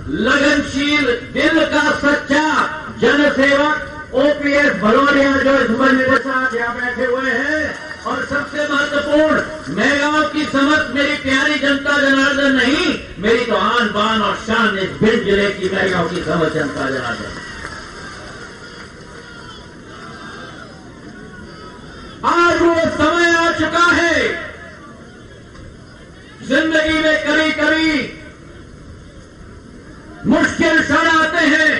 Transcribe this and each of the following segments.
लगनशील, दिल का सच्चा जनसेवक ओपीएस भदौरिया जो इस मंच के साथ यहाँ बैठे हुए हैं, और सबसे महत्वपूर्ण मेहगांव की समस्त मेरी प्यारी जनता जनार्दन नहीं, मेरी तो आन बान और शान इस भिंड जिले की मेहगांव की समस्त जनता जनार्दन। आज वो समय आ चुका है, जिंदगी में कभी कभी मुश्किल क्षण आते हैं,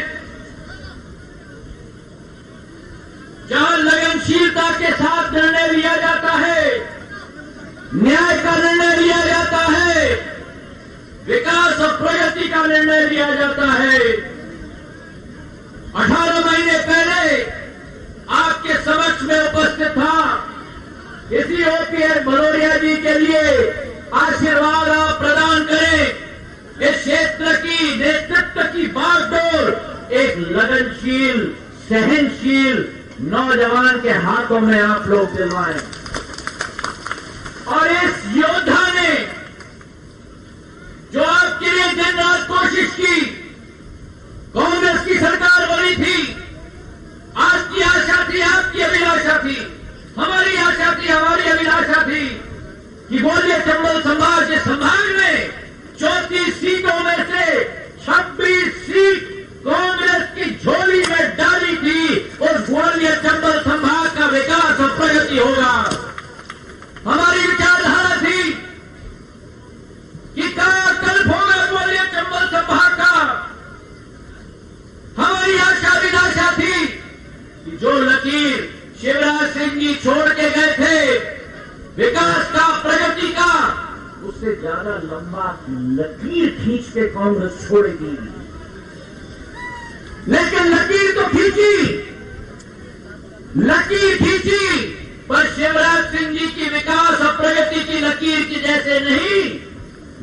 जहां लगनशीलता के साथ निर्णय लिया जाता है, न्याय का निर्णय लिया जाता है, विकास और प्रगति का निर्णय लिया जाता है। 18 महीने पहले आपके समक्ष में उपस्थित था, इसी ओपीएस भदौरिया जी के लिए आशीर्वाद आप प्रदान करें। इस क्षेत्र की नेतृत्व की बागडोर एक लगनशील, सहनशील नौजवान के हाथों में आप लोग दिलवाएं। और इस योद्धा ने जो आपके लिए दिन रात कोशिश की, कांग्रेस की सरकार बनी थी, आपकी आशा थी, आपकी अभिलाषा थी, हमारी आशा थी, हमारी अभिलाषा थी कि ग्वालियर चंबल संभाग के संभाग में 34 सीटों में से 26 सीट कांग्रेस की झोली में डाली थी। उस ग्वालियर चंबल संभाग का विकास और प्रगति होगा। हमारी विचारधारा थी कि कायाकल्प होगा ग्वालियर चंबल संभाग का। हमारी आशा अभिलाषा थी कि जो लकीर शिवराज सिंह जी छोड़ के गए थे, विकास का, प्रगति का, उससे ज्यादा लंबा लकीर खींच के कांग्रेस छोड़ेगी। लेकिन लकीर तो खींची, पर शिवराज सिंह जी की विकास और प्रगति की लकीर की जैसे नहीं,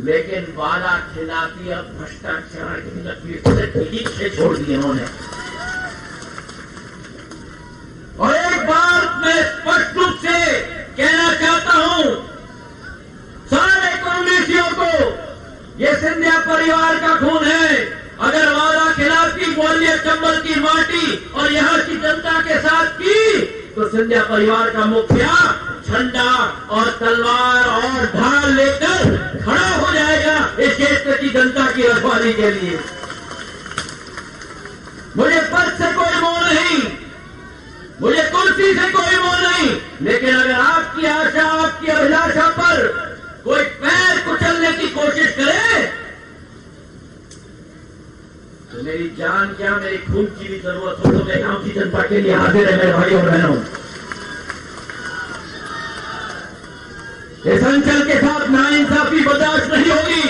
लेकिन वादा खिलाफी और भ्रष्टाचार की लकीर से खींच के छोड़ दी इन्होंने। और एक बात मैं स्पष्ट रूप से कहना चाहता हूं सारे कांग्रेसियों को, ये सिंधिया परिवार का खून है। अगर वादा खिलाफी ग्वालियर चंबल की माटी और यहां की जनता के साथ की, तो सिंधिया परिवार का मुखिया झंडा और तलवार और ढाल लेकर खड़ा हो जाएगा इस क्षेत्र की जनता की रखवाली के लिए। मुझे पद से कोई मोह नहीं, मुझे कुर्सी से कोई मोह नहीं, लेकिन अगर आपकी आशा, आपकी अभिलाषा पर कोई पैर कुचलने की कोशिश करे, तो मेरी जान क्या, मेरी खून की भी जरूरत हो तो मैं गांव की जनता के लिए हाजिर है मेरे भाई और बहनों। इस अंचल के साथ नाइंसाफी बर्दाश्त नहीं होगी।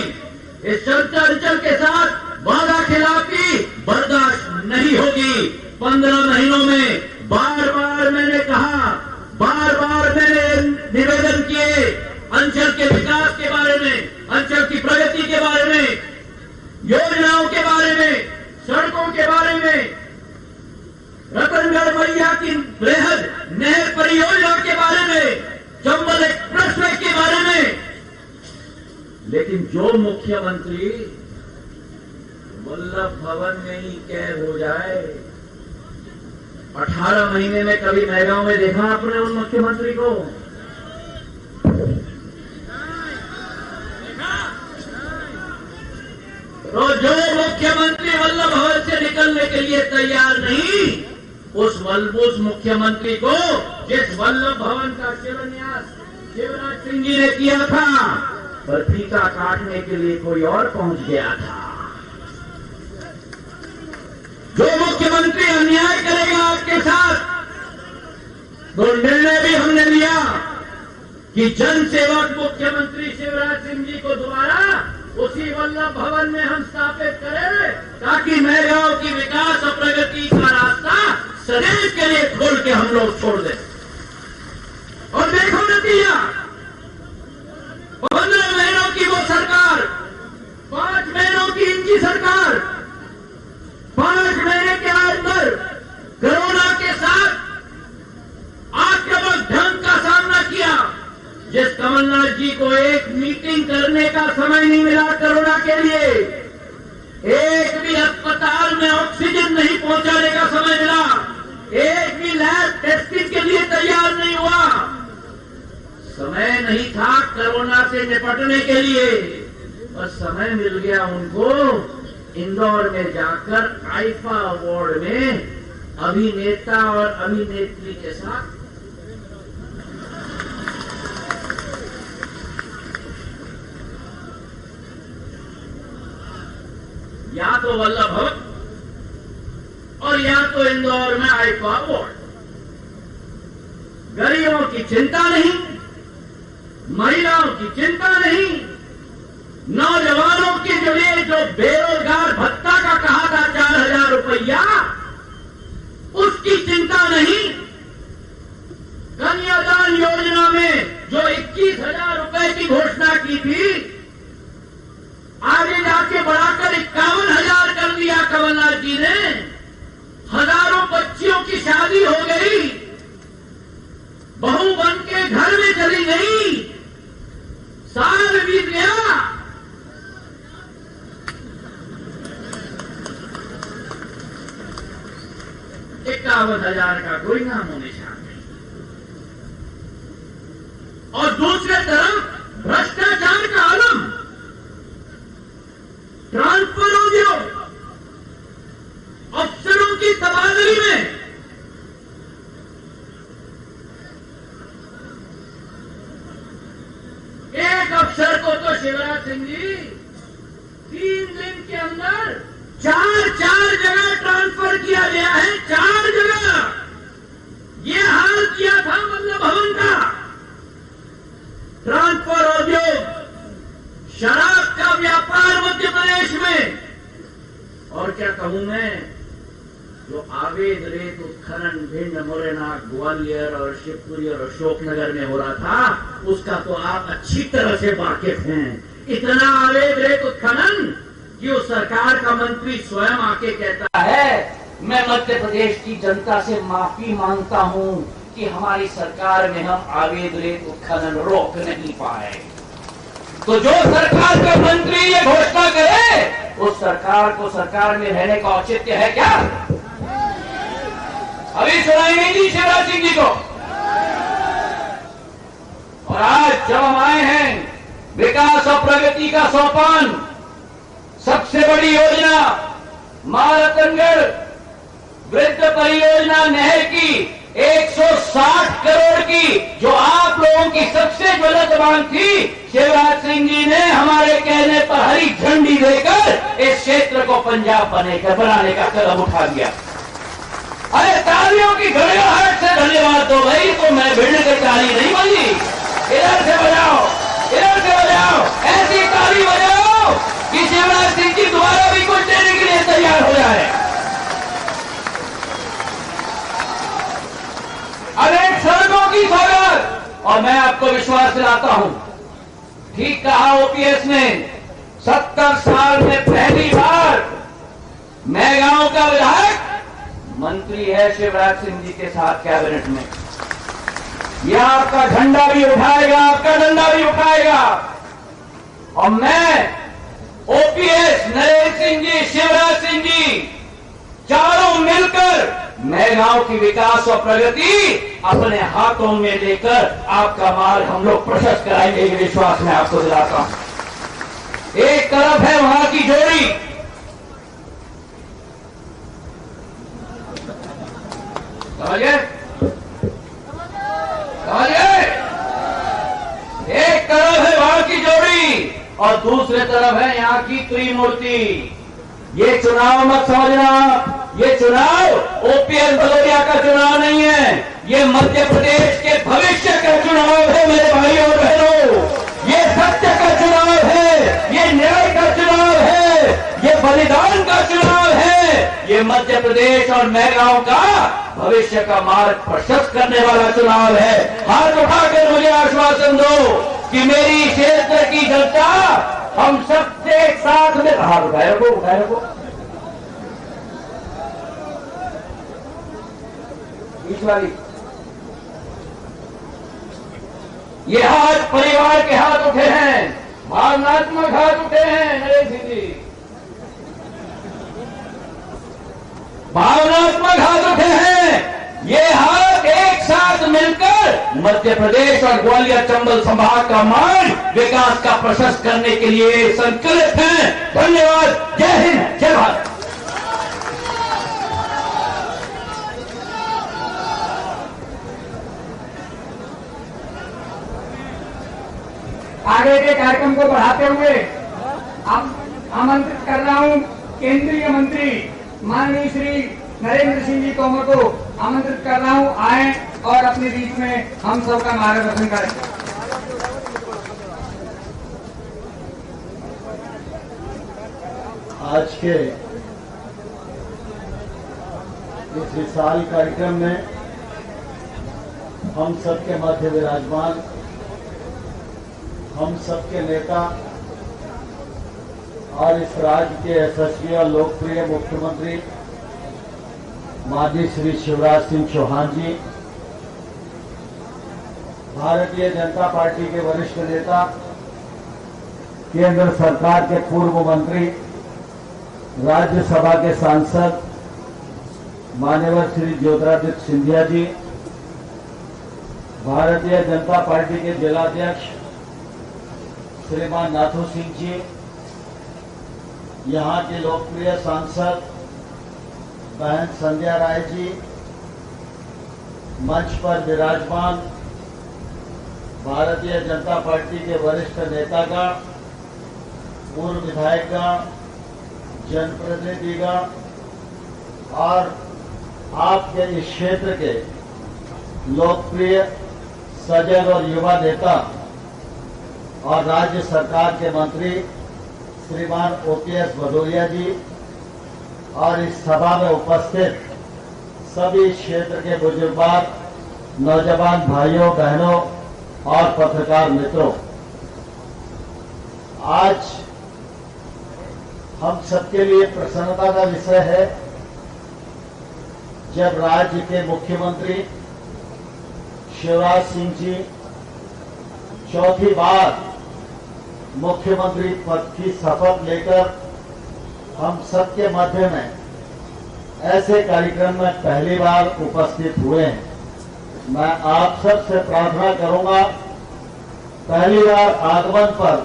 इस अंचल के साथ वादा खिलाफी बर्दाश्त नहीं होगी। 15 महीनों में बार बार मैंने कहा, बार बार मैंने निवेदन किए अंचल के विकास के बारे में, अंचल की प्रगति के बारे में, योजनाओं के बारे में, सड़कों के बारे में, रतनगढ़ मैया की बृहद नहर परियोजना के बारे में, चंबल एक्सप्रेसवे के बारे में। लेकिन जो मुख्यमंत्री वल्लभ भवन में ही कैद हो जाए, 18 महीने में कभी मेहगांव में देखा आपने उन मुख्यमंत्री को? तो जो मुख्यमंत्री वल्लभ भवन से निकलने के लिए तैयार नहीं, उस मुख्यमंत्री को, जिस वल्लभ भवन का शिलान्यास शिवराज सिंह जी ने किया था, पर फीता काटने के लिए कोई और पहुंच गया था। जो मुख्यमंत्री अन्याय करेगा आपके साथ, तो निर्णय भी हमने लिया कि जनसेवक मुख्यमंत्री शिवराज सिंह जी को दोबारा उसी वल्लभ भवन में हम स्थापित करें, ताकि मेहगांव की विकास और प्रगति का रास्ता सदैव के लिए खोल के हम लोग छोड़ दें। और देखो नतीजा, 15 महीनों की वो सरकार, 5 महीनों की इनकी सरकार, 5 महीने के अंदर कोरोना के साथ आक्रामक ढंग का सामना किया। जिस कमलनाथ जी को एक मीटिंग करने का समय नहीं मिला कोरोना के लिए, एक भी अस्पताल में ऑक्सीजन नहीं पहुंचाने का समय मिला, एक भी लैब टेस्टिंग के लिए तैयार नहीं हुआ। समय नहीं था कोरोना से निपटने के लिए, और समय मिल गया उनको इंदौर में जाकर आईफा अवार्ड में अभिनेता और अभिनेत्री के साथ या तो वल्लभ भवन और या तो इंदौर में आईफा अवार्ड। गरीबों की चिंता नहीं, महिलाओं की चिंता नहीं, नौजवानों के लिए जो बेरोजगार भत्ता का कहा था 4,000 रुपया, उसकी चिंता नहीं। कन्यादान योजना में जो 21,000 रुपए की घोषणा की थी, आगे जाके बढ़ाकर 51,000 कर दिया कमलनाथ जी ने। हजारों बच्चियों की शादी हो गई, बहू बन के घर में चली गई, साल बीत गया, 51,000 का कोई नामो निशान नहीं। और दूसरे तरफ भ्रष्टाचार का आलम, ट्रांसफर उद्योग, अफसरों की तबादली में एक अफसर को तो शिवराज सिंह जी 3 दिन के अंदर 4 जगह ट्रांसफर किया गया है, 4 जगह। ये हाल किया था वल्लभ भवन का। ट्रांसफर उद्योग, शराब का व्यापार मध्य प्रदेश में, और क्या कहूं मैं, जो अवैध रेत उत्खनन भिंड, मुरैना, ग्वालियर और शिवपुरी और अशोकनगर में हो रहा था, उसका तो आप अच्छी तरह से वाकिफ हैं। इतना अवैध रेत उत्खनन कि उस सरकार का मंत्री स्वयं आके कहता है, मैं मध्य प्रदेश की जनता से माफी मांगता हूं कि हमारी सरकार में हम अवैध रेत उत्खनन रोक नहीं पाए। तो जो सरकार का मंत्री ये घोषणा करे, उस सरकार को सरकार में रहने का औचित्य है क्या? अभी सुनाई नहीं दी शिवराज सिंह जी को। और आज जब हम आए हैं विकास और प्रगति का सोपान, सबसे बड़ी योजना महारतनगढ़ वृद्ध परियोजना नहर की 160 करोड़ की, जो आप लोगों की सबसे ज्वलंत मांग थी, शिवराज सिंह जी ने हमारे कहने पर हरी झंडी देकर इस क्षेत्र को पंजाब बनाने का कदम उठा दिया। अरे तालियों की गड़गड़ाहट से धन्यवाद दो भाई। तो मैं भिड़ के ताली नहीं बजी, इधर से बजाओ, इधर से बजाओ, ऐसी ताली बजाओ कि शिवराज सिंह जी दोबारा भी कुछ देने के लिए तैयार हो जाए। अनेक सड़कों की सौगात, और मैं आपको विश्वास दिलाता हूं, ठीक कहा ओपीएस ने, 70 साल में पहली बार मैं गांव का विधायक मंत्री है शिवराज सिंह जी के साथ कैबिनेट में। यह आपका झंडा भी उठाएगा, आपका डंडा भी उठाएगा। और मैं ओपीएस, नरेंद्र सिंह जी, शिवराज सिंह जी, चारों मिलकर नए गांव की विकास और प्रगति अपने हाथों में लेकर आपका मार्ग हम लोग प्रशस्त कराएंगे, ये विश्वास मैं आपको दिलाता हूं। एक तरफ है वहां की जोड़ी, समझिए, एक तरफ है वहां की जोड़ी और दूसरे तरफ है यहां की त्रिमूर्ति। ये चुनाव मत समझना, ये चुनाव ओपीएस भदौरिया का चुनाव नहीं है, ये मध्य प्रदेश के भविष्य का चुनाव है मेरे भाइयों और बहनों। ये सत्य का चुनाव है, ये न्याय का चुनाव है, ये बलिदान का चुनाव है, ये मध्य प्रदेश और नैगांव का भविष्य का मार्ग प्रशस्त करने वाला चुनाव है। हाथ उठाकर मुझे आश्वासन दो कि मेरी क्षेत्र की जनता हम सबसे एक साथ में, हाथ उठाए रखो, उठाए रखो, बीच वाली, ये हाथ परिवार के हाथ उठे हैं, भावनात्मक हाथ उठे हैं नरेंद्र सिंह जी। भावनात्मक हाथ उठे हैं। ये हाथ एक साथ मिलकर मध्य प्रदेश और ग्वालियर चंबल संभाग का मार्ग विकास का प्रशस्त करने के लिए संकल्पित हैं। धन्यवाद। जय हिंद, जय भारत। आगे के कार्यक्रम को बढ़ाते हुए आमंत्रित कर रहा हूं केंद्रीय मंत्री माननीय श्री नरेंद्र सिंह जी तोमर को आमंत्रित कर रहा हूं, आए और अपने बीच में हम सबका मार्गदर्शन करें। आज के इस विशाल कार्यक्रम में हम सबके मध्य विराजमान, हम सबके नेता और इस राज्य के यशस्वी और लोकप्रिय मुख्यमंत्री माननीय श्री शिवराज सिंह चौहान जी, भारतीय जनता पार्टी के वरिष्ठ नेता, केंद्र सरकार के पूर्व मंत्री, राज्यसभा के सांसद मान्यवर श्री ज्योतिरादित्य सिंधिया जी, भारतीय जनता पार्टी के जिलाध्यक्ष श्रीमान नाथू सिंह जी, यहाँ के लोकप्रिय सांसद बहन संध्या राय जी, मंच पर विराजमान भारतीय जनता पार्टी के वरिष्ठ नेतागण, पूर्व विधायकगण, जनप्रतिनिधिगण और आपके इस क्षेत्र के लोकप्रिय सजग और युवा नेता और राज्य सरकार के मंत्री श्रीमान ओपीएस भदौरिया जी और इस सभा में उपस्थित सभी क्षेत्र के बुजुर्ग, नौजवान भाइयों बहनों और पत्रकार मित्रों, आज हम सबके लिए प्रसन्नता का विषय है जब राज्य के मुख्यमंत्री शिवराज सिंह जी चौथी बार मुख्यमंत्री पद की शपथ लेकर हम सबके मध्य में ऐसे कार्यक्रम में पहली बार उपस्थित हुए हैं। मैं आप सबसे प्रार्थना करूंगा, पहली बार आगमन पर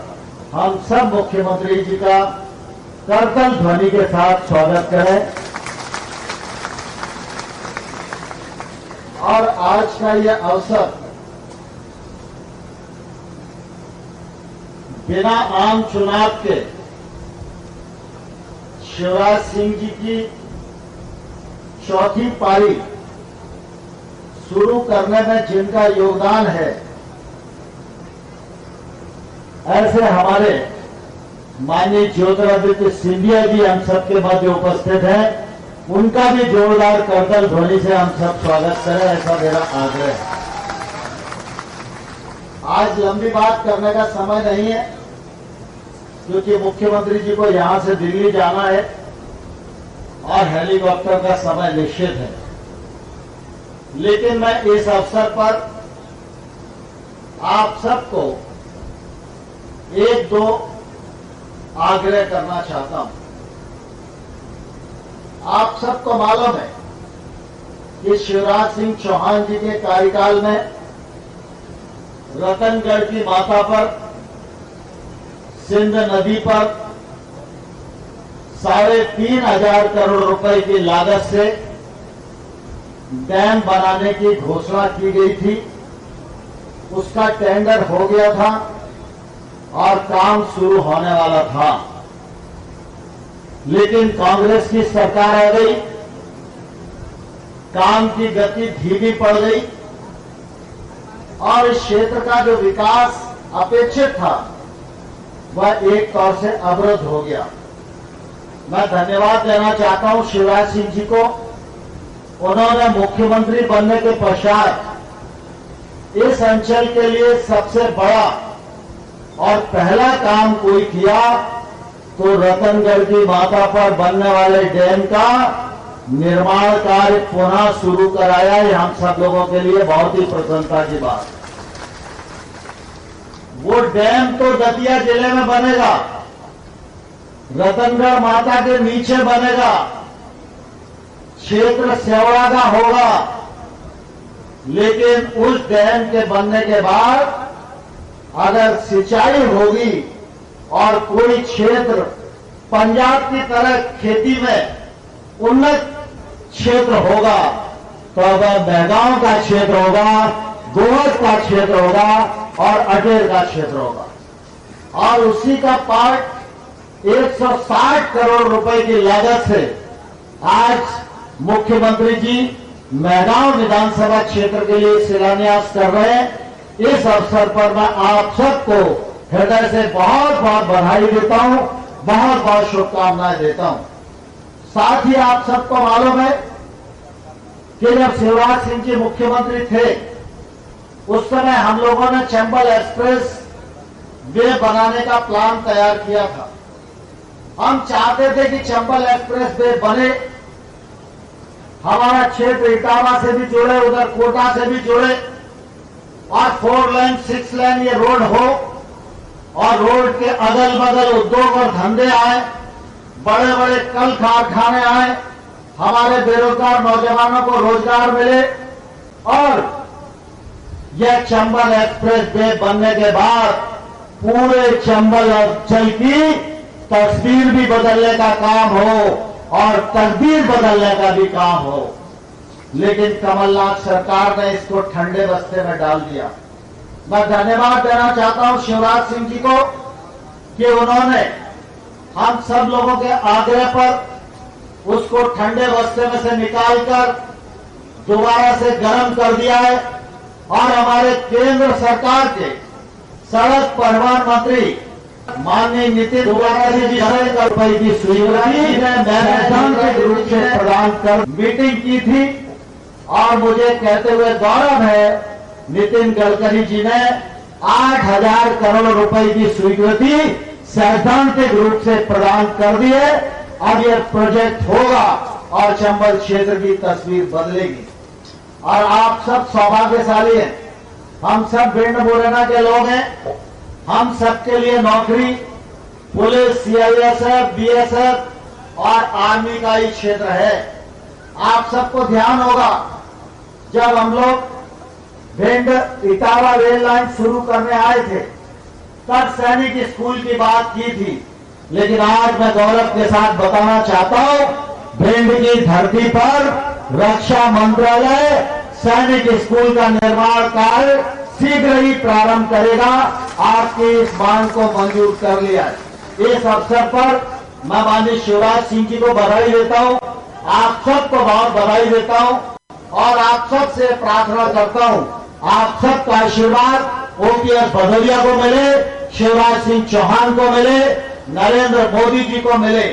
हम सब मुख्यमंत्री जी का करतल ध्वनि के साथ स्वागत करें और आज का यह अवसर बिना आम चुनाव के शिवराज सिंह जी की चौथी पारी शुरू करने में जिनका योगदान है, ऐसे हमारे माननीय ज्योतिरादित्य सिंधिया जी हम सबके मध्य उपस्थित हैं, उनका भी जोरदार करतल ध्वनि से हम सब स्वागत करें, ऐसा मेरा आग्रह है। आज लंबी बात करने का समय नहीं है क्योंकि मुख्यमंत्री जी को यहां से दिल्ली जाना है और हेलीकॉप्टर का समय निश्चित है, लेकिन मैं इस अवसर पर आप सबको एक दो आग्रह करना चाहता हूं। आप सबको मालूम है कि शिवराज सिंह चौहान जी के कार्यकाल में रतनगढ़ की माता पर, सिंध नदी पर 3,500 करोड़ रुपए की लागत से डैम बनाने की घोषणा की गई थी। उसका टेंडर हो गया था और काम शुरू होने वाला था, लेकिन कांग्रेस की सरकार आ गई, काम की गति धीमी पड़ गई और इस क्षेत्र का जो विकास अपेक्षित था वह एक तौर से अवरुद्ध हो गया। मैं धन्यवाद देना चाहता हूं शिवराज सिंह जी को, उन्होंने मुख्यमंत्री बनने के पश्चात इस अंचल के लिए सबसे बड़ा और पहला काम कोई किया तो रतनगढ़ की माता पर बनने वाले डैम का निर्माण कार्य पुनः शुरू कराया। ये हम सब लोगों के लिए बहुत ही प्रसन्नता की बात। वो डैम तो दतिया जिले में बनेगा, रतनगढ़ माता के नीचे बनेगा, क्षेत्र सेवड़ा का होगा, लेकिन उस डैम के बनने के बाद अगर सिंचाई होगी और कोई क्षेत्र पंजाब की तरह खेती में उन्नत क्षेत्र होगा तो अगर बेगांव का क्षेत्र होगा, गोवध का क्षेत्र होगा और अटेर का क्षेत्र होगा। और उसी का पार्ट 160 करोड़ रुपए की लागत से आज मुख्यमंत्री जी मेहगांव विधानसभा क्षेत्र के लिए शिलान्यास कर रहे हैं। इस अवसर पर मैं आप सबको हृदय से बहुत बहुत बधाई देता हूं, बहुत बहुत शुभकामनाएं देता हूं। साथ ही आप सबको मालूम है कि जब शिवराज सिंह जी मुख्यमंत्री थे उस समय हम लोगों ने चंबल एक्सप्रेस वे बनाने का प्लान तैयार किया था। हम चाहते थे कि चंबल एक्सप्रेस वे बने, हमारा क्षेत्र इटावा से भी जुड़े, उधर कोटा से भी जुड़े और 4 लेन 6 लेन ये रोड हो और रोड के अगल बगल उद्योग और धंधे आए, बड़े बड़े कल कारखाने आए, हमारे बेरोजगार नौजवानों को रोजगार मिले। और यह चंबल एक्सप्रेस वे बनने के बाद पूरे चंबल अंचल की तस्वीर भी बदलने का काम हो और तकदीर बदलने का भी काम हो, लेकिन कमलनाथ सरकार ने इसको ठंडे बस्ते में डाल दिया। मैं धन्यवाद देना चाहता हूं शिवराज सिंह जी को कि उन्होंने हम सब लोगों के आग्रह पर उसको ठंडे बस्ते में से निकालकर दोबारा से गर्म कर दिया है। और हमारे केंद्र सरकार के सड़क परिवहन मंत्री माननीय नितिन गडकरी जी से रुपए की स्वीकृति मैदान के रूप से प्रदान कर मीटिंग की थी। और मुझे कहते हुए गौरव है, नितिन गडकरी जी ने 8,000 करोड़ रुपए की स्वीकृति सैद्धांतिक रूप से प्रदान कर दी है। अब यह प्रोजेक्ट होगा और चंबल क्षेत्र की तस्वीर बदलेगी। और आप सब सौभाग्यशाली हैं, हम सब भिंड मुरैना के लोग हैं। हम सबके लिए नौकरी पुलिस, सीआईएसएफ, बीएसएफ और आर्मी का ही क्षेत्र है। आप सबको ध्यान होगा जब हम लोग भिंड इटावा रेल लाइन शुरू करने आए थे तब सैनिक स्कूल की बात की थी, लेकिन आज मैं गौरव के साथ बताना चाहता हूं भिंड की धरती पर रक्षा मंत्रालय सैनिक स्कूल का निर्माण कार्य शीघ्र ही प्रारंभ करेगा। आपकी इस मांग को मंजूर कर लिया है। इस अवसर पर मैं माननीय शिवराज सिंह जी को बधाई देता हूं, आप सबको बहुत बधाई देता हूं और आप सब से प्रार्थना करता हूं आप सबका आशीर्वाद ओपीएस भदौरिया को मिले, शिवराज सिंह चौहान को मिले, नरेंद्र मोदी जी को मिले,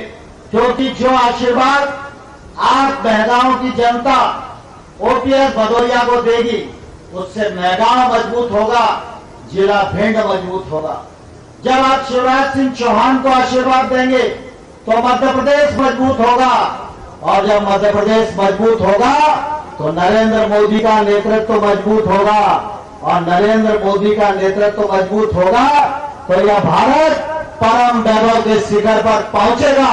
क्योंकि जो आशीर्वाद आप मेहगांव की जनता ओपीएस भदौरिया को देगी उससे मेहगांव मजबूत होगा, जिला भिंड मजबूत होगा। जब आप शिवराज सिंह चौहान को आशीर्वाद देंगे तो मध्य प्रदेश मजबूत होगा और जब मध्य प्रदेश मजबूत होगा तो नरेंद्र मोदी का नेतृत्व मजबूत होगा और नरेंद्र मोदी का नेतृत्व मजबूत होगा तो यह भारत परम वैभव के शिखर पर पहुंचेगा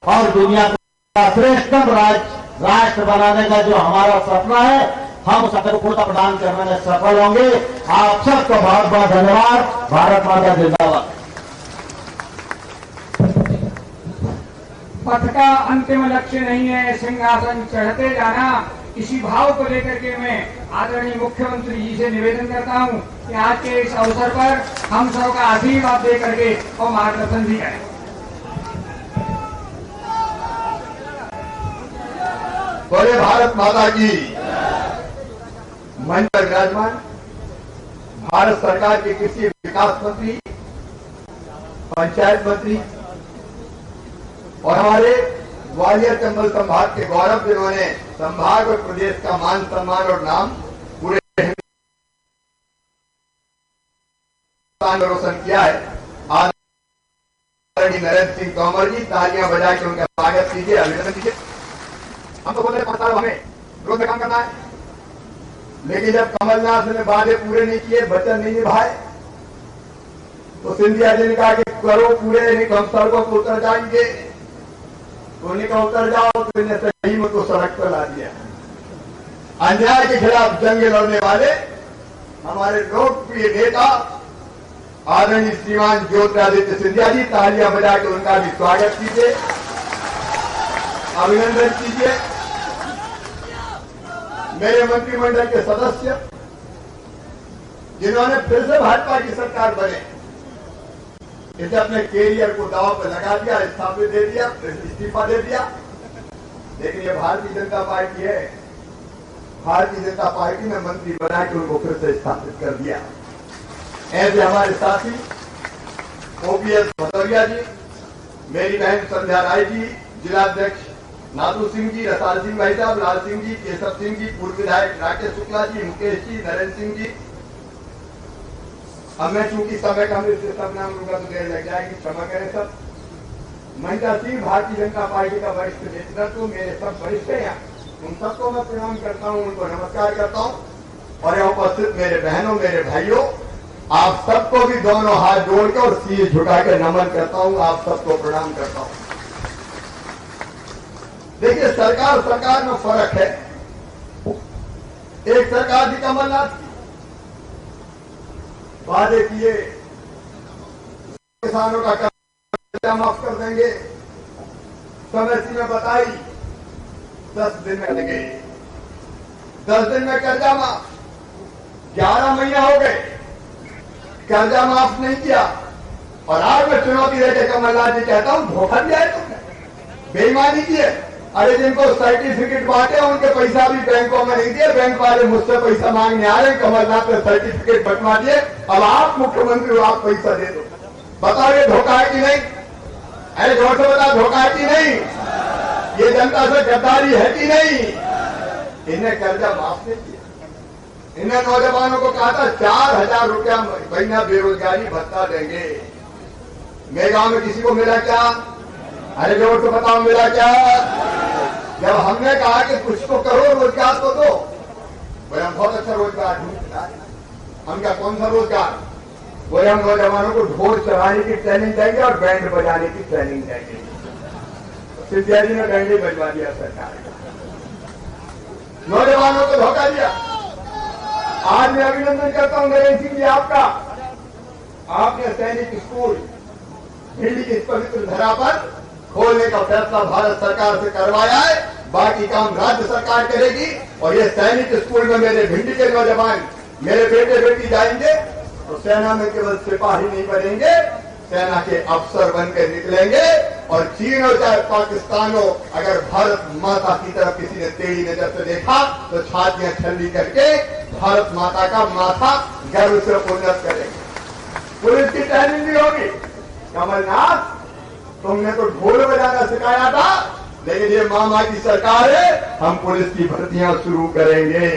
और दुनिया का श्रेष्ठतम राष्ट्र बनाने का जो हमारा सपना है हम उस सपने को पूर्णता प्रदान करने में सफल होंगे। आप सबको बहुत बहुत धन्यवाद। भारत माता जिंदाबाद। पथ का अंतिम लक्ष्य नहीं है सिंहासन चढ़ते जाना, इसी भाव को लेकर के मैं आदरणीय मुख्यमंत्री जी से निवेदन करता हूं कि आज के इस अवसर पर हम सबका आशीर्वाद दे करके और मार्गदर्शन भी करें। बोले भारत माता की। मंच पर विराजमान भारत सरकार के कृषि विकास मंत्री, पंचायत मंत्री और हमारे ग्वालियर चंबल संभाग के गौरव जिन्होंने संभाग और प्रदेश का मान सम्मान और नाम पूरे हिंदुस्तान में रोशन किया है। आदरणीय नरेंद्र सिंह तोमर जी, तालियां बजा के उनका स्वागत कीजिए, अभिनंदन कीजिए। हम तो बोल रहे 5 साल हमें रोज में काम करना है, लेकिन जब कमलनाथ ने वादे पूरे नहीं किए, वचन नहीं निभाए, तो सिंधिया जी ने कहा कि करो पूरे, नहीं तो हम सड़कों पर उतर जाएंगे। तो उन्हें कहा उतर जाओ, तो इन्हें सही में तो सड़क पर ला दिया। अन्याय के खिलाफ जंग लड़ने वाले हमारे लोकप्रिय नेता आदरणीय श्रीमान ज्योतिरादित्य सिंधिया जी, तालियां बजा के उनका भी स्वागत कीजिए, अभिनंदन कीजिए। मेरे मंत्रिमंडल के सदस्य जिन्होंने फिर से भाजपा की सरकार बने, इसे अपने कैरियर को दांव पर लगा दिया, इस्तीफा दे दिया। लेकिन ये भारतीय जनता पार्टी है, भारतीय जनता पार्टी ने मंत्री बना के उनको फिर से स्थापित कर दिया। ऐसे हमारे साथी ओपीएस भदौरिया जी, मेरी बहन संध्या राय जी, जिलाध्यक्ष नाथू सिंह जी, रसाल सिंह भाई साहब, लाल सिंह जी, केशव सिंह जी, पूर्व विधायक राकेश शुक्ला जी, मुकेश जी, नरेंद्र सिंह जी। अब मैं चूंकि समय का मेरे सब नाम लूंगा तो देर लग जाएगी, क्षमा करें सब। महिला सिंह, भारतीय जनता पार्टी का वरिष्ठ नेतृत्व, मेरे सब वरिष्ठ हैं, उन सबको मैं प्रणाम करता हूं, उनको नमस्कार करता हूं। और यहाँ उपस्थित मेरे बहनों, मेरे भाइयों, आप सबको भी दोनों हाथ जोड़ के और शीश झुका के नमन करता हूं, आप सबको प्रणाम करता हूं। देखिए, सरकार में फर्क है। एक सरकार थी कमलनाथ की, वादे किए किसानों का कर्जा माफ कर देंगे, समय सीमा बताई, 10 दिन में लगे, 10 दिन में कर्जा माफ, 11 महीने हो गए, कर्जा माफ नहीं किया। और आज मैं चुनौती देकर कमलनाथ जी कहता हूं, धोखा दिया है तुमने, बेईमानी की है। अरे जिनको सर्टिफिकेट बांटे उनके पैसा भी बैंकों में नहीं दिए, बैंक वाले मुझसे पैसा मांगने आ रहे, कमलनाथ ने सर्टिफिकेट बंटवा दिए, अब आप मुख्यमंत्री हो, आप पैसा दे दो। बताओ ये धोखा है कि नहीं? अरे जोर से बताओ, धोखा है कि नहीं? ये जनता से गद्दारी है कि नहीं? इन्हें कर्जा माफ नहीं किया। इन्हें नौजवानों को कहा था 4,000 रुपया महीना बेरोजगारी भत्ता देंगे। मेरे गांव में किसी को मिला क्या? अरे जोर से बताओ, मिला क्या? जब हमने कहा कि कुछ तो करो, रोजगार तो दो, बोले हम बहुत अच्छा रोजगार ढूंढते हैं। हम क्या, कौन सा रोजगार? बोले हम नौजवानों को ढोल चलाने की ट्रेनिंग देंगे और बैंड बजाने की ट्रेनिंग देंगे। सिंधिया जी ने बैंड बजवा दिया सरकार का, नौजवानों को धोखा दिया। आज मैं अभिनंदन करता हूं नरेंद्र सिंह जी आपका, आपने सैनिक स्कूल दिल्ली की इस पवित्र धरा पर खोलने का फैसला भारत सरकार से करवाया है। बाकी काम राज्य सरकार करेगी। और ये सैनिक स्कूल में मेरे भिंडी के नौजवान, मेरे बेटे बेटी जाएंगे तो सेना में केवल सिपाही नहीं बनेंगे, सेना के अफसर बनकर निकलेंगे। और चीन हो चाहे पाकिस्तान हो, अगर भारत माता की तरफ किसी ने टेढ़ी नजर से देखा तो छातियां छल्ली करके भारत माता का माथा गर्व से उन्नत करेंगे। पुलिस की ट्रेनिंग भी होगी। कमलनाथ, तुमने तो ढोल बजाना सिखाया था, लेकिन ये मामा की सरकार है, हम पुलिस की भर्तियां शुरू करेंगे।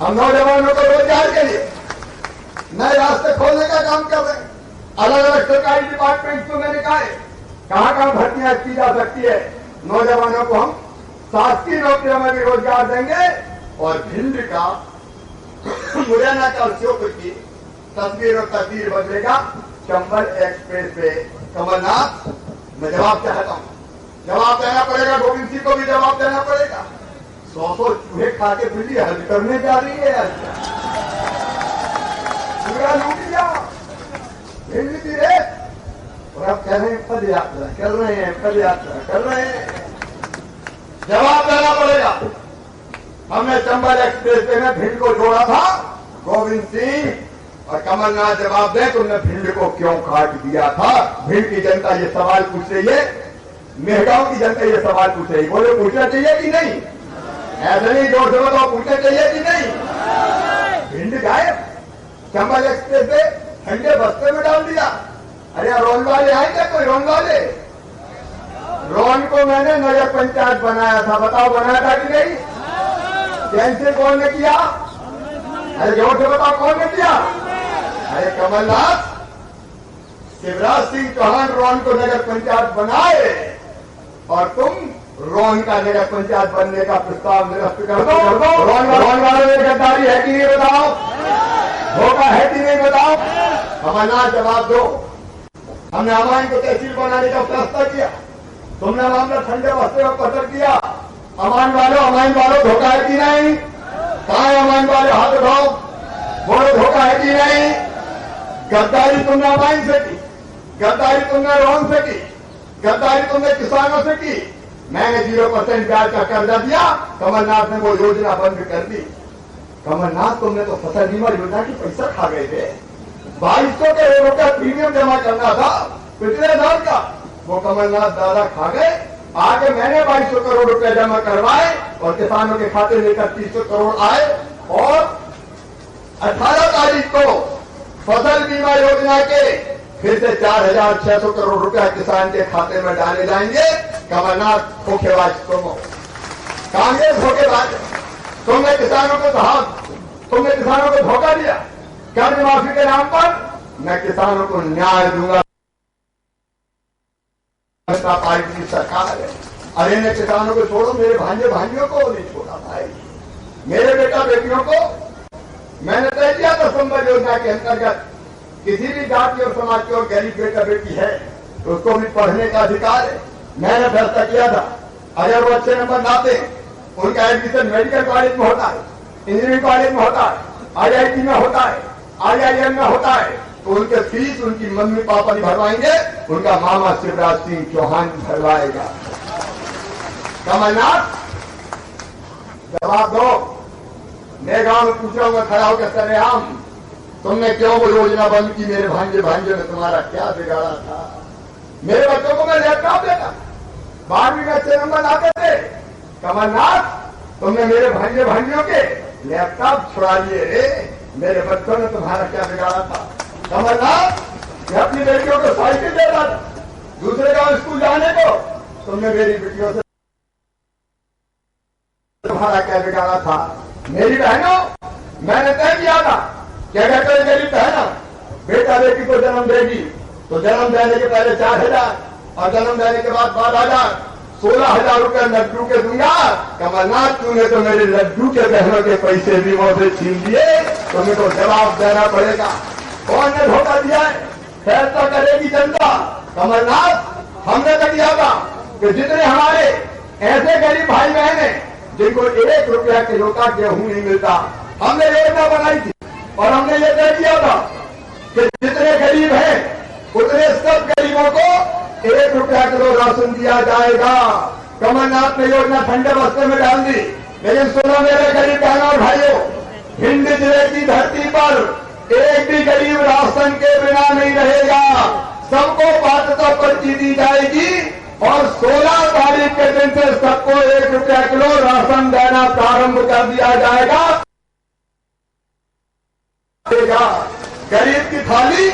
हम नौजवानों को रोजगार के लिए नए रास्ते खोलने का काम कर रहे हैं। अलग अलग सरकारी डिपार्टमेंट तो मैंने कहा है, कहां भर्तियां की जा सकती है। नौजवानों को हम शासकीय नौकरियों में भी रोजगार देंगे। और भिंड का, मुरैना का, श्योपुर की तस्वीर और तस्वीर बदलेगा चंबल एक्सप्रेस पे। कमलनाथ, मैं जवाब चाहता हूं, जवाब देना पड़ेगा, गोविंद सिंह को भी जवाब देना पड़ेगा। 100 चूहे खा के बिल्ली हज करने जा रही है, पूरा लूट लिया भिंडी की रेत। और अब कह रहे हैं पद यात्रा कर रहे हैं, पद यात्रा कर रहे हैं। जवाब देना पड़ेगा। हमने चंबल एक्सप्रेस वे में भिंड को जोड़ा था, गोविंद सिंह और कमलनाथ जवाब दें, तुमने भिंड को क्यों काट दिया था? भिंड की जनता ये सवाल पूछ रही है, मेहगांव की जनता ये सवाल पूछ रही है। बोले पूछना चाहिए कि नहीं? ऐसा नहीं, जोर से बताओ, पूछना चाहिए कि नहीं? भिंड गायब, चंबल एक्सप्रेस वे ठंडे बस्ते में डाल दिया। अरे रोन वाले आए क्या? कोई रोन वाले? रोन को मैंने नगर पंचायत बनाया था, बताओ बनाया था कि नहीं? कैंसिल कौन ने किया? अरे जोर से बताओ, कौन ने किया? अरे कमलनाथ, शिवराज सिंह चौहान रोन को नगर पंचायत बनाए और तुम रोन का नगर पंचायत बनने का प्रस्ताव निरस्त कर दो। रोन वालों में गद्दारी है कि नहीं बताओ? धोखा है कि नहीं बताओ? कमलनाथ जवाब दो। हमने हमारे को तहसील बनाने का फैसला किया, तुमने मामला ठंडे बस्ते में पकड़ दिया। अमान वालों धोखा है कि नहीं? कहाँ है अमान वाले? हाथ उठाओ, बोलो धोखा है कि नहीं? गद्दारी तुमने अमान से की, गद्दारी तुमने रोहन से की, गद्दारी तुमने किसानों से की। मैंने 0% ब्याज का कर्जा दिया, कमलनाथ ने वो योजना बंद कर दी। कमलनाथ तुमने तो फसल बीमा योजना की पैसा खा गए थे। 2200 करोड़ का प्रीमियम जमा करना था पिछले साल का, वो कमलनाथ दादा खा गए। आगे मैंने 2200 करोड़ रुपए जमा करवाए और किसानों के खाते में 3100 करोड़ आए। और 18 तारीख को फसल बीमा योजना के फिर से 4600 करोड़ रुपया किसान के खाते में डाले जाएंगे। कमलनाथ धोखेबाज तुम हो, कांग्रेस धोखेबाज। तुमने किसानों को तुमने किसानों को धोखा दिया कर्ज माफी के नाम पर। मैं किसानों को न्याय दूंगा, पार्टी की सरकार है। अरे ने किसानों को छोड़ो, मेरे भांजे भांजियों को नहीं छोड़ा भाई, मेरे बेटा बेटियों को। मैंने तय किया था संबल योजना के अंतर्गत किसी भी जाति और समाज की और गरीब बेटा बेटी है तो उसको भी पढ़ने का अधिकार है। मैंने फैसला किया था अगर वो अच्छे नंबर लाते उनका एडमिशन मेडिकल कॉलेज में होता है, इंजीनियरिंग कॉलेज में होता है, IIT में होता है, IIM में होता है, तो उनके फीस उनकी मम्मी पापा नहीं भरवाएंगे, उनका मामा शिवराज सिंह चौहान भरवाएगा। कमलनाथ जवाब दो। मैं गांव में पूछ रहा हूँ, खड़ा होकर सरेआम, तुमने क्यों वो योजना बंद की? मेरे भांजे ने तुम्हारा क्या बिगाड़ा था? मेरे बच्चों को मैं लैपटॉप देता, 12वीं में अच्छे नंबर लाते थे। कमलनाथ तुमने मेरे भांजियों के लैपटॉप छुड़ा लिए रे। मेरे बच्चों ने तुम्हारा क्या बिगाड़ा था? कमलनाथ मैं अपनी बेटियों को साइकिल दे रहा था दूसरे गांव स्कूल जाने को, तुमने मेरी बेटियों से तुम्हारा क्या बिगाड़ा था? मेरी बहनों, मैंने तय किया था कि अगर कोई गरीब बहना बेटा बेटी को जन्म देगी तो जन्म देने के पहले 4000 और जन्म देने के बाद 12,000, 16,000 रुपए लड्डू के दूंगा। कमलनाथ तूने तो मेरे लड्डू के बहनों के पैसे भी मुझसे छीन लिए, तुम्हें तो जवाब देना पड़ेगा। कौन ने धोखा दिया है? फैसला करेगी जनता। कमलनाथ हमने तो किया था कि जितने हमारे ऐसे गरीब भाई बहन हैं जिनको 1 रुपया किलो का गेहूं नहीं मिलता, हमने योजना बनाई थी और हमने ये तय किया था कि जितने गरीब हैं उतने सब गरीबों को 1 रुपया किलो राशन दिया जाएगा। कमलनाथ ने योजना ठंडे बस्ते में डाल दी, लेकिन सुनो मेरे गरीब बहनों और भाइयों, भिंड जिले की धरती पर एक भी गरीब राशन के बिना नहीं रहेगा। सबको पात्रता पर्ची दी जाएगी और 16 तारीख के दिन से सबको 1 रुपया किलो राशन देना प्रारंभ कर दिया जाएगा। गरीब की थाली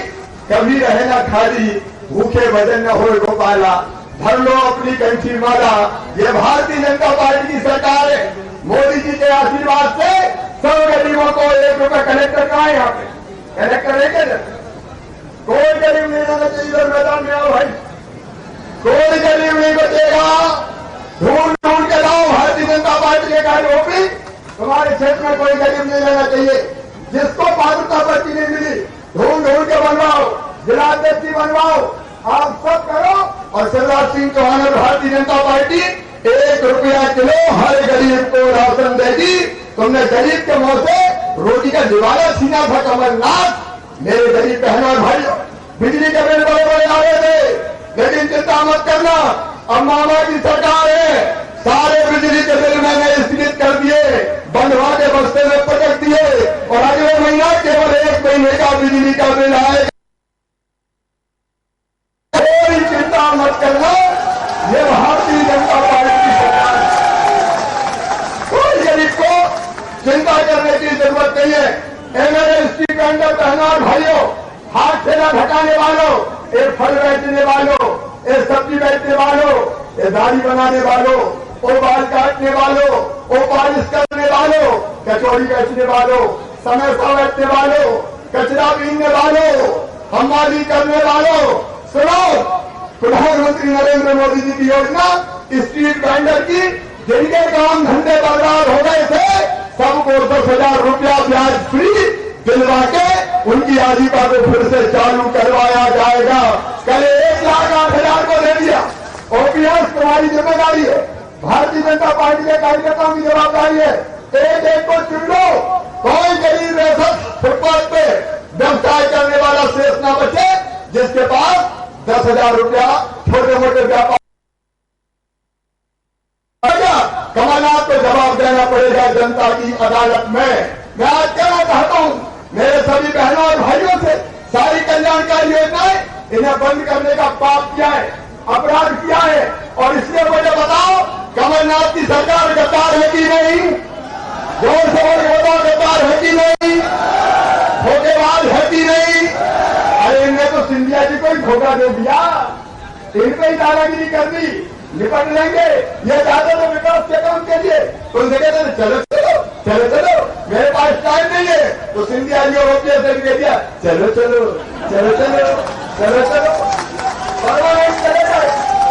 कभी रहे ना खाली, भूखे भजन न हो गोपाला, भर लो अपनी कंठी माला। ये भारतीय जनता पार्टी की सरकार है। मोदी जी के आशीर्वाद से सब गरीबों को 1 रुपया। कलेक्टर कहाँ है? यहाँ पे कलेक्टर है क्या? कोई गरीब नहीं रहना चाहिए इधर मैदान में। आओ भाई, कोई गरीब नहीं बचेगा। ढूंढ के लाओ भारतीय जनता पार्टी के कार्यों भी। तुम्हारे क्षेत्र में कोई गरीब नहीं रहना चाहिए। जिसको पात्रता पर्ची नहीं मिली ढूंढ के बनवाओ, जिलाध्यक्ष बनवाओ, आप सब करो। और शिवराज सिंह चौहान और भारतीय जनता पार्टी 1 रुपया किलो हर गरीब को राशन देगी। तुमने गरीब के मुंह से रोटी का दिवाला छीना था कमलनाथ। मेरे गरीब बहनों और भाइयों, बिजली के बिल बड़े बड़े आ रहे थे, लेकिन चिंता मत करना, अब मामा की सरकार है। सारे बिजली के बिल मैंने स्थगित कर दिए, बंधवा के बस्ते में पटक दिए और अगले महीना केवल 1 महीने का बिजली का बिल आएगा। कोई चिंता मत करना, ये भारतीय जनता पार्टी की सरकार है। कोई गरीब को चिंता करने की जरूरत नहीं है। मेरे स्ट्रीट वेंडर बहनों और भाइयों, हाथ से न ढकाने वालों, ये फल बेचने वालों, ये सब्जी बेचने वालों, ये दाढ़ी बनाने वालों, वो बाल काटने वालों, वो पालिश करने वालों, कचौड़ी बेचने वालों, समोसा बेचने वालों, कचरा बीनने वालों, हमारी करने वालों, सुनो प्रधानमंत्री नरेंद्र मोदी जी की योजना स्ट्रीट वेंडर की, जिनके काम धंधे बर्बाद हो गए थे, सबको 10,000 रुपया ब्याज फ्री दिलवा के उनकी आजीविका को फिर से चालू करवाया जाएगा। कल 1,08,000 को दे दिया ओपीएस तुम्हारी जिम्मेदारी है, भारतीय जनता पार्टी के कार्यकर्ताओं की जवाबदारी है। एक एक को चुन लो, कोई गरीब ऐसा फुटपाथ पे व्यवसाय करने वाला शेष ना बचे जिसके पास 10,000 रुपया छोटे मोटे व्यापार। कमलनाथ को जवाब देना पड़ेगा जनता की अदालत में। मैं आज कहना चाहता हूं मेरे सभी बहनों और भाइयों से, सारी कल्याणकारी योजनाएं इन्हें बंद करने का पाप किया है, अपराध किया है। और इसलिए मुझे बताओ, कमलनाथ की सरकार गद्दार है कि नहीं? जोर से बोलो, गद्दार है कि नहीं? धोखेबाज है कि नहीं? अरे इनने तो सिंधिया जी को ही धोखा दे दिया, इन पे ही दादागिरी कर दी। निपट लेंगे, ये चाहते तो विकास के काम के लिए उनसे कहते थे चलो चलो चलो चलो, मेरे पास टाइम नहीं है, तो सिंधिया जी और ओपीएस ने कह दिया चलो चलो चलो चलो चलो चलो, परमानेंट चले जाए।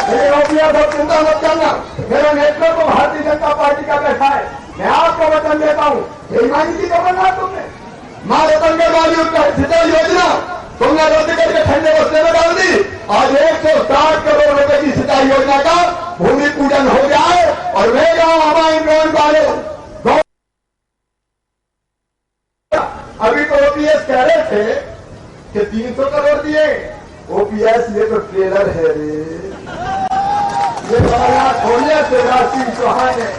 लेकिन ओपीएस अब चिंता मत करना, मेरा नेतृत्व तो भारतीय जनता पार्टी का बैठा है। मैं आपको वचन देता हूँ, बेईमानी की खबर ना तुमने मां रतनगढ़ वाली सिंचाई योजना तुमने रद्द करके ठंडे बस्ते में डाल दी। आज 160 करोड़ रुपए की सिंचाई योजना का भूमि पूजन हो गया है। और वे गांव हमारे ग्राउंड वाले अभी तो ओपीएस कह रहे थे कि 300 करोड़ दिए। ओपीएस ये तो ट्रेलर है रे, ये कमलनाथ खोलिए, शिवराज सिंह चौहान है,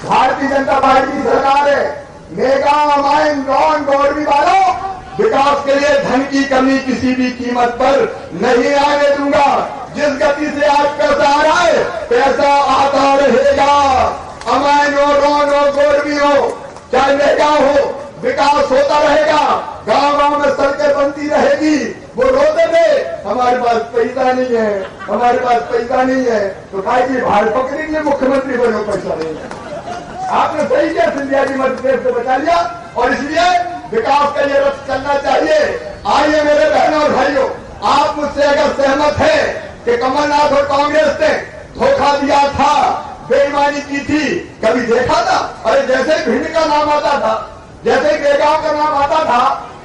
भारतीय जनता पार्टी की सरकार है। मेगा माइन नॉन गौरवी वालों, विकास के लिए धन की कमी किसी भी कीमत पर नहीं आने दूंगा। जिस गति से आज पैसा आ रहा है, पैसा आता रहेगा। अमाइनो रोनो गोरवी हो चाहे मेगा हो, विकास होता रहेगा। गांव गांव में सड़कें बनती रहेगी। वो रोते थे हमारे पास पैसा नहीं है, हमारे पास पैसा नहीं है, तो भाई जी भाजपा के लिए मुख्यमंत्री बनो, पैसा नहीं है। आपने सही किया, सिंधिया जी मध्य प्रदेश को बचा लिया। और इसलिए विकास का ये रथ चलना चाहिए। आइए मेरे बहनों और भाइयों, आप मुझसे अगर सहमत हैं कि कमलनाथ और कांग्रेस ने धोखा दिया था, बेईमानी की थी, कभी देखा था? अरे जैसे ही भिंड का नाम आता था, जैसे ही बेगांव का नाम आता था,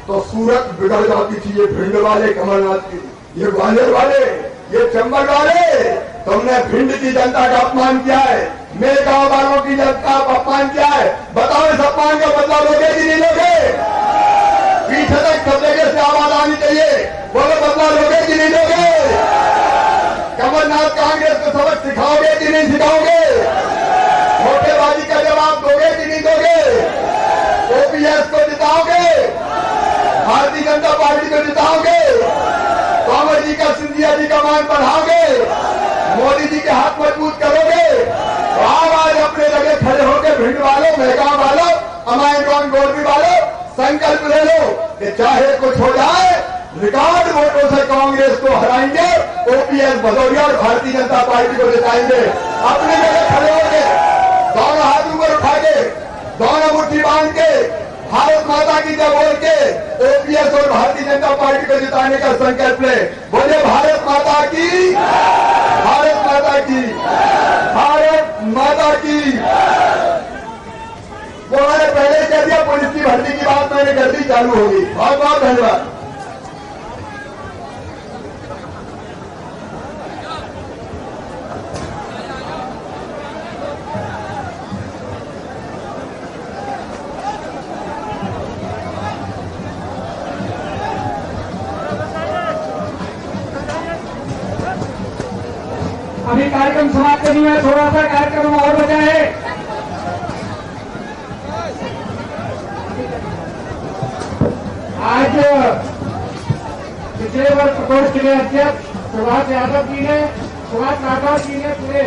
तो सूरत बिगड़ जाती थी। ये भिंड वाले कमलनाथ की, ये ग्वालियर वाले, ये चंबल वाले, तुमने भिंड की जनता का अपमान किया है, मेरे गांव वालों की जनता का अपमान किया है। बताओ इस अपमान का बदला लोगे कि नहीं लोगे? पीछे तक सब जगह से आवाज आनी चाहिए, बोलो बदला लोगे कि नहीं लोगे? कमलनाथ कांग्रेस को सबक सिखाओगे कि नहीं सिखाओगे? धोखेबाजी का जवाब दोगे कि नहीं दोगे? ओपीएस को जिताओगे, भारतीय जनता पार्टी को जिताओगे, कांग्रेस जी का सिंधिया जी का मान बढ़ाओगे, मोदी जी के हाथ मजबूत करोगे। तो आज अपने जगह खड़े होकर भिंड वालों, मेहगांव वालों, अमाइन गौन गोरवी वालों, संकल्प ले लो कि चाहे कुछ हो जाए, रिकॉर्ड वोटों से कांग्रेस को हराएंगे, ओपीएस भदौरिया और भारतीय जनता पार्टी को जिताएंगे। अपनी जगह खड़े होंगे, दोनों हाथ ऊपर उठा के, दोनों मुट्ठी बांध के, भारत माता की जय बोल के ओपीएस और भारतीय जनता पार्टी को जिताने का संकल्प ले। बोले भारत माता की, भारत माता की, भारत माता की। वो मैंने पहले कह दिया, पुलिस की भर्ती की बात मैंने कर दी, चालू होगी। बहुत बहुत धन्यवाद। अभी कार्यक्रम समाप्त नहीं है, थोड़ा सा कार्यक्रम और बचा है। आज पिछले वर्ष प्रकोष्ठ के अध्यक्ष सुभाष यादव जी ने, सुभाष राठौर जी ने पूरे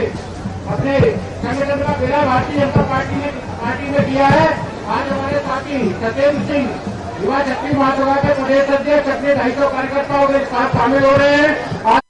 अपने संगठन का बेड़ा भारतीय जनता पार्टी ने किया है। आज हमारे साथी सत्येंद्र सिंह युवा शक्ति महासभा के प्रदेश अध्यक्ष अपने 250 कार्यकर्ताओं के साथ शामिल हो रहे हैं।